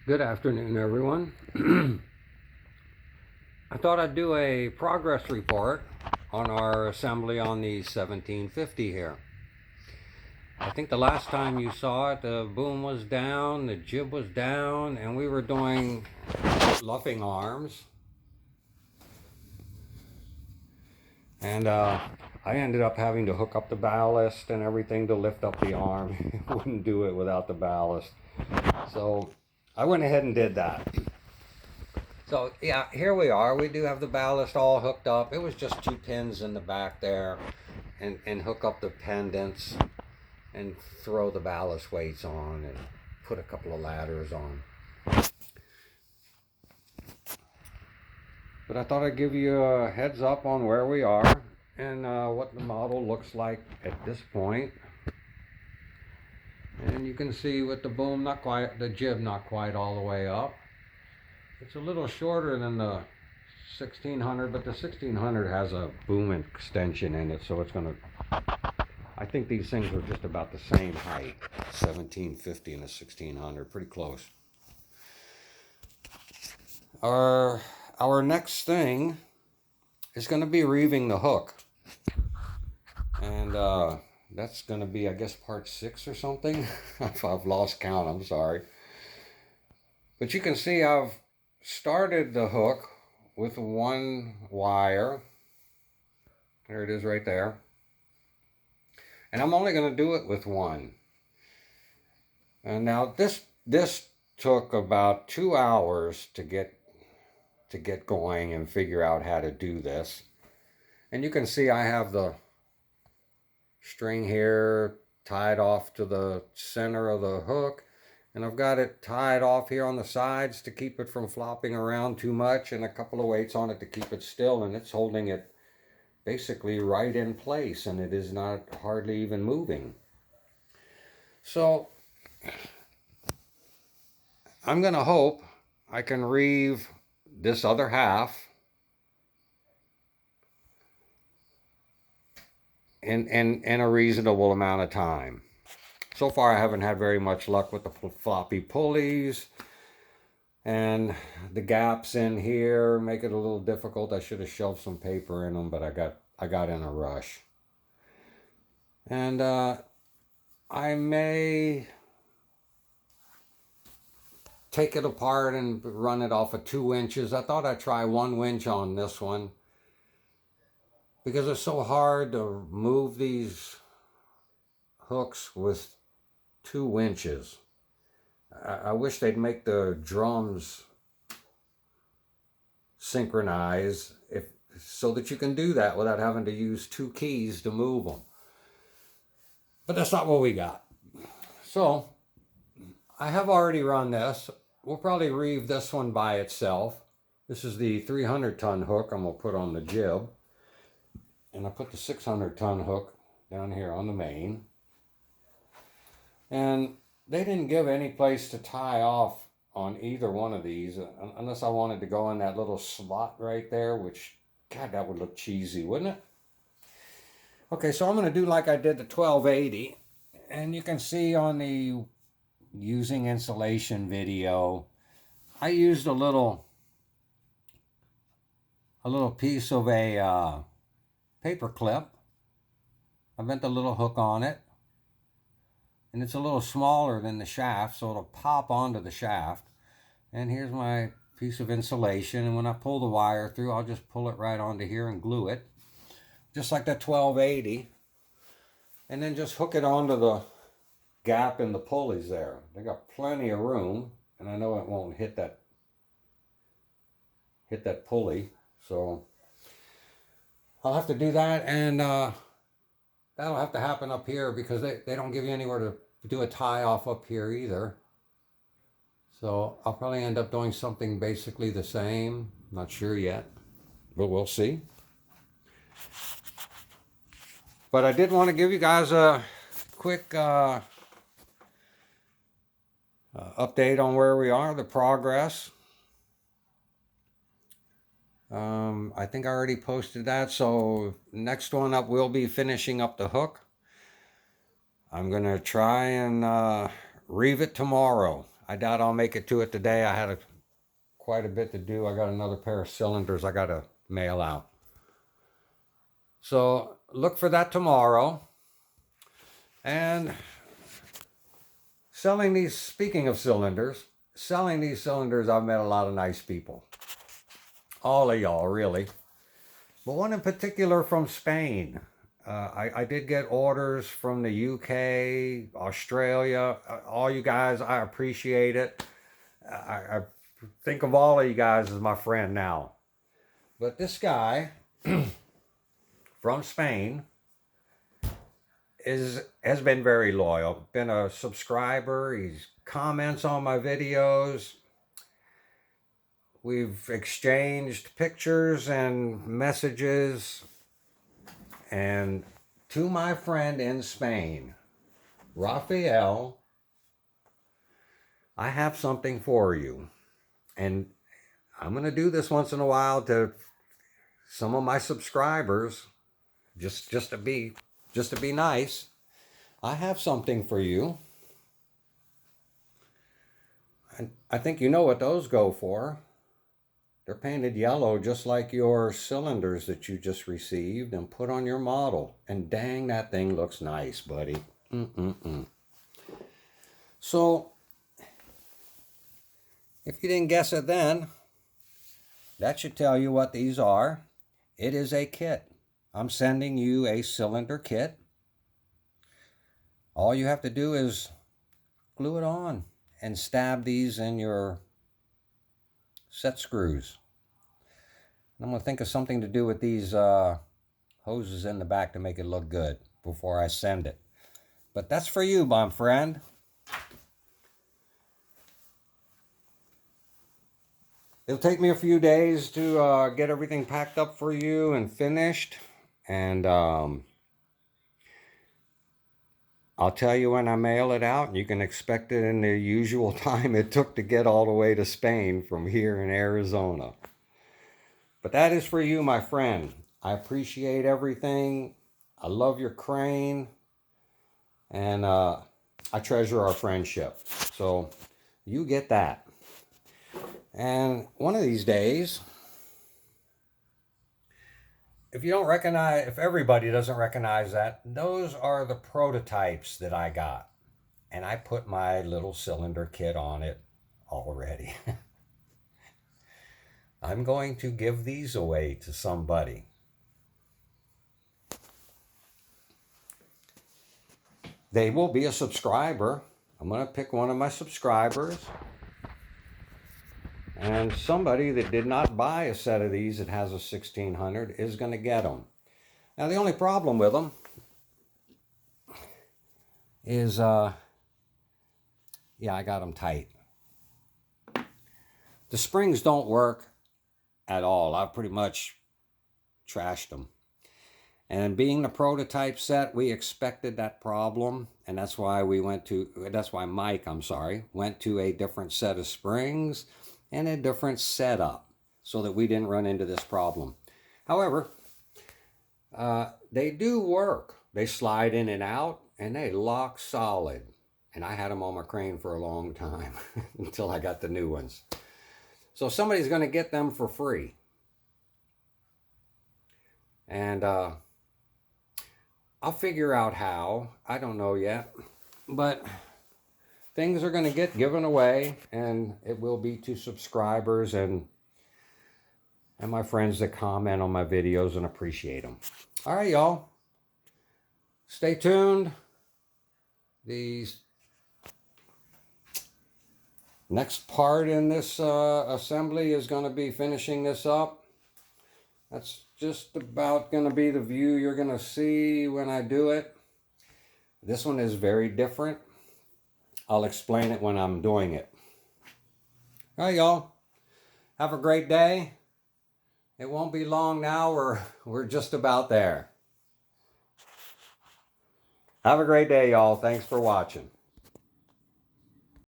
Good afternoon, everyone. I thought I'd do a progress report on our assembly on the 1750 here. I think the last time you saw it, the boom was down, the jib was down, and we were doing luffing arms. And I ended up having to hook up the ballast and everything to lift up the arm. It wouldn't do it without the ballast. So I went ahead and did that. So yeah, here we are. We do have the ballast all hooked up. It was just 2 pins in the back there, and hook up the pendants and throw the ballast weights on and put a couple of ladders on. But I thought I'd give you a heads up on where we are and what the model looks like at this point. And you can see with the boom, not quite, the jib not quite all the way up. It's a little shorter than the 1600, but the 1600 has a boom extension in it, so it's going to, I think these things are just about the same height, 1750 and the 1600, pretty close. Our next thing is going to be reeving the hook, and that's going to be, I guess, part 6 or something. I've lost count, I'm sorry. But you can see I've started the hook with 1 wire. There it is right there. And I'm only going to do it with 1. And now this took about 2 hours to get going and figure out how to do this. And you can see I have the string here tied off to the center of the hook, and I've got it tied off here on the sides to keep it from flopping around too much, and a couple of weights on it to keep it still, and it's holding it basically right in place, and it is not hardly even moving. So I'm gonna hope I can reeve this other half in a reasonable amount of time. So far I haven't had very much luck with the floppy pulleys, and the gaps in here make it a little difficult. I should have shoved some paper in them, but I got in a rush. And I may take it apart and run it off of 2 inches. I thought I'd try 1 winch on this one, because it's so hard to move these hooks with 2 winches. I wish they'd make the drums synchronize so that you can do that without having to use 2 keys to move them. But that's not what we got. So I have already run this. We'll probably reeve this one by itself. This is the 300-ton hook I'm going to put on the jib. And I put the 600-ton hook down here on the main. And they didn't give any place to tie off on either one of these, unless I wanted to go in that little slot right there, which, God, that would look cheesy, wouldn't it? Okay, so I'm going to do like I did the 1280. And you can see on the using insulation video, I used a little piece of a paper clip. I bent a little hook on it, and it's a little smaller than the shaft, so it'll pop onto the shaft. And here's my piece of insulation, and when I pull the wire through, I'll just pull it right onto here and glue it, just like that 1280, and then just hook it onto the gap in the pulleys there. They got plenty of room, and I know it won't hit that pulley, so I'll have to do that. And that'll have to happen up here, because they don't give you anywhere to do a tie off up here either. So I'll probably end up doing something basically the same. Not sure yet, but we'll see. But I did want to give you guys a quick update on where we are, the progress. I think I already posted that, so next one up will be finishing up the hook. I'm gonna try and reeve it tomorrow. I doubt I'll make it to it today. I had quite a bit to do. I got another pair of cylinders I got to mail out. So look for that tomorrow. And speaking of cylinders, selling these cylinders, I've met a lot of nice people. All of y'all, really. But one in particular from Spain. I did get orders from the UK, Australia. All you guys, I appreciate it. I think of all of you guys as my friend now. But this guy from Spain has been very loyal. Been a subscriber. He comments on my videos. We've exchanged pictures and messages. And to my friend in Spain, Rafael, I have something for you. And I'm going to do this once in a while to some of my subscribers, just to be nice. I have something for you. And I think you know what those go for. They're painted yellow just like your cylinders that you just received and put on your model. And dang, that thing looks nice, buddy. So, if you didn't guess it then, that should tell you what these are. It is a kit. I'm sending you a cylinder kit. All you have to do is glue it on and stab these in your set screws. I'm going to think of something to do with these hoses in the back to make it look good before I send it. But that's for you, my friend. It'll take me a few days to get everything packed up for you and finished. And I'll tell you when I mail it out. You can expect it in the usual time it took to get all the way to Spain from here in Arizona. But that is for you, my friend. I appreciate everything. I love your crane. And I treasure our friendship. So you get that. And one of these days, if everybody doesn't recognize that, those are the prototypes that I got. And I put my little cylinder kit on it already. I'm going to give these away to somebody. They will be a subscriber. I'm going to pick one of my subscribers. And somebody that did not buy a set of these that has a 1600 is going to get them. Now, the only problem with them is, yeah, I got them tight. The springs don't work at all. I've pretty much trashed them. And being the prototype set, we expected that problem. And that's why Mike, went to a different set of springs and a different setup so that we didn't run into this problem. However, they do work. They slide in and out and they lock solid. And I had them on my crane for a long time until I got the new ones. So somebody's going to get them for free. And I'll figure out how. I don't know yet. But things are going to get given away, and it will be to subscribers and my friends that comment on my videos and appreciate them. All right, y'all. Stay tuned. The next part in this assembly is going to be finishing this up. That's just about going to be the view you're going to see when I do it. This one is very different. I'll explain it when I'm doing it. All right, y'all. Have a great day. It won't be long now. We're just about there. Have a great day, y'all. Thanks for watching.